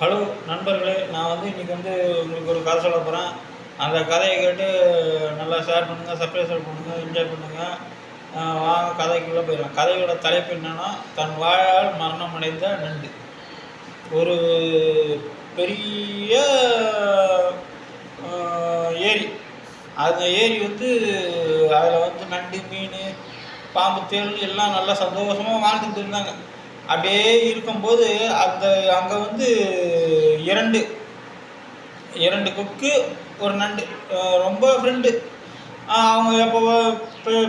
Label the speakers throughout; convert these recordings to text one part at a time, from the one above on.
Speaker 1: Hello நண்பர்களே, நான் இன்றைக்கி உங்களுக்கு ஒரு கதை சொல்ல போகிறேன். அந்த கதையை கேட்டு நல்லா ஷேர் பண்ணுங்கள், சப்ஸ்கிரைப் பண்ணுங்கள், என்ஜாய் பண்ணுங்கள். வாங்க கதைக்குள்ளே போயிடலாம். கதையோட தலைப்பு என்னென்னா, தன் வாயால் மரணம் அடைந்த நண்டு. ஒரு பெரிய ஏரி. அந்த ஏரி அதில் நண்டு, மீன், பாம்பு, தேள் எல்லாம் நல்லா சந்தோஷமாக வாழ்ந்துக்கிட்டு இருந்தாங்க. அப்படியே இருக்கும்போது அங்கே இரண்டு கொக்கு, ஒரு நண்டு, ரொம்ப ஃப்ரெண்டு. அவங்க எப்போ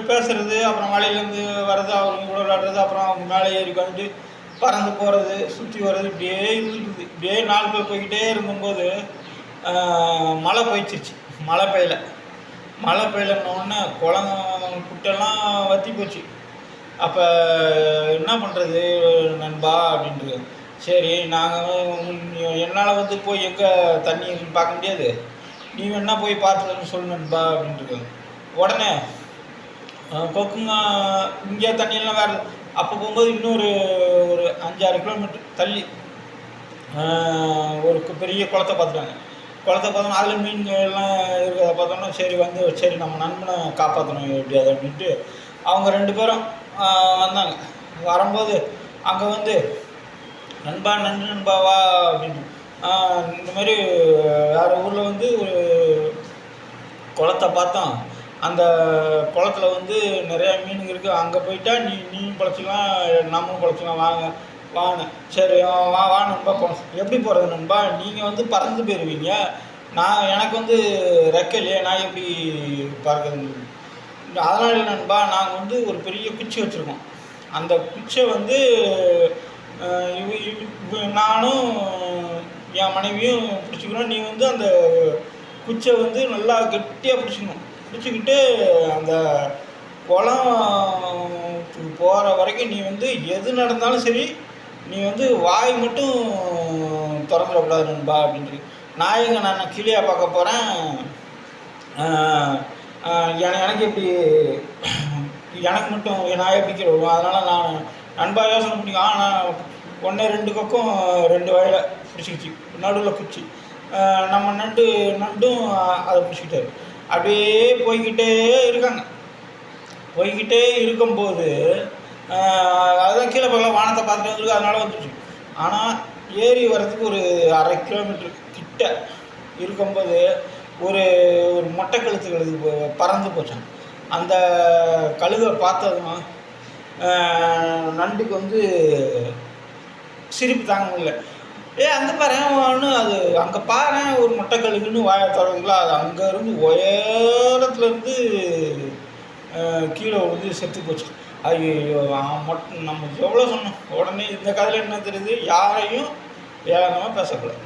Speaker 1: பேசுகிறது, அப்புறம் மலையிலேருந்து வர்றது, அவங்க கூட விளாடுறது, அப்புறம் அவங்க மேலே ஏறி உட்காந்து பறந்து போகிறது, சுற்றி வர்றது, இப்படியே இருந்துட்டு இப்படியே நாட்கள் போய்கிட்டே இருக்கும்போது மழை பெய்ச்சிருச்சு. மழை பெய்யலன்னொடனே குளம் குட்டெல்லாம் வற்றி போச்சு. அப்போ என்ன பண்ணுறது நண்பா அப்படின்றது. சரி, நாங்கள் என்னால் போய் எங்கே தண்ணி இருக்குன்னு பார்க்க முடியாது, நீ வேணா போய் பார்த்துன்னு சொல்லு நண்பா அப்படின்றது. உடனே கொக்குங்க இங்கே தண்ணியெல்லாம் வேறு. அப்போ போகும்போது இன்னொரு 5-6 கிலோமீட்டர் தள்ளி ஒரு பெரிய குளத்தை பார்த்தோம். அதில் மீன்கள் எல்லாம் இருக்கிறத பார்த்தோன்னா சரி நம்ம நண்பனை காப்பாற்றணும் எப்படியாது அப்படின்ட்டு அவங்க 2 பேரும் வந்தாங்க. வரும்போது அங்கே நண்பாவா அப்படின்னு இந்த மாதிரி வேறு ஊரில் ஒரு குளத்தை பார்த்தோம். அந்த குளத்தில் நிறையா மீனுங்க இருக்குது. அங்கே போயிட்டா நீயும் பிழைச்சிக்கலாம், நம்மளும் பிழைச்சிக்கலாம், வாங்க. சரி வா நண்பா போகணும். எப்படி போகிறது நண்பா? நீங்கள் பறந்து போயிடுவீங்க, எனக்கு ரெக்கை இல்லையே, நான் எப்படி பறக்கிறது? அதனால் இல்லை நண்பா, நாங்கள் ஒரு பெரிய குச்சி வச்சுருக்கோம். அந்த குச்சை நானும் என் மனைவியும் பிடிச்சிக்கிறோம். நீ அந்த குச்சை நல்லா கெட்டியாக பிடிச்சிக்கிட்டு அந்த குளம் போகிற வரைக்கும் நீ எது நடந்தாலும் சரி, நீ வாய் மட்டும் திறந்துடக்கூடாது நண்பா அப்படின்ட்டு. நான் கிளியாக பார்க்க போகிறேன், எனக்கு எப்படி எனக்கு மட்டும் நான் எப்படி கீழே விடுவேன்? அதனால் நான் நண்பா யோசனை பண்ணிக்கலாம். நான் 1-2 கொக்கும் 2 வாயில பிடிச்சிக்கிச்சு, நடுவில் குச்சி. நம்ம நண்டும் அதை பிடிச்சிக்கிட்டாரு. அப்படியே போய்கிட்டே இருக்கும்போது அதுதான் கீழே பார்க்கலாம், வானத்தை பார்த்துட்டு வந்துருக்கு, அதனால் வந்துடுச்சு. ஆனால் ஏறி வர்றதுக்கு ஒரு 1/2 கிலோமீட்டர் கிட்ட இருக்கும்போது ஒரு மொட்டை கழுகு பறந்து போச்சான். அந்த கழுகை பார்த்ததும் நண்டுக்கு சிரிப்பு தாங்க முடியல. அங்கே பாரு, அது அங்கே பாரு, ஒரு மொட்டை கழுகுன்னு வாயை தொடங்குங்களா, அது அங்கேருந்து உயரத்துலேருந்து கீழே செத்து போச்சு. ஐயோ, நம்ம எவ்வளோ சொன்னோம். உடனே இந்த கதையில் என்ன தெரியுது, யாரையும் ஏளனமாக பேசக்கூடாது.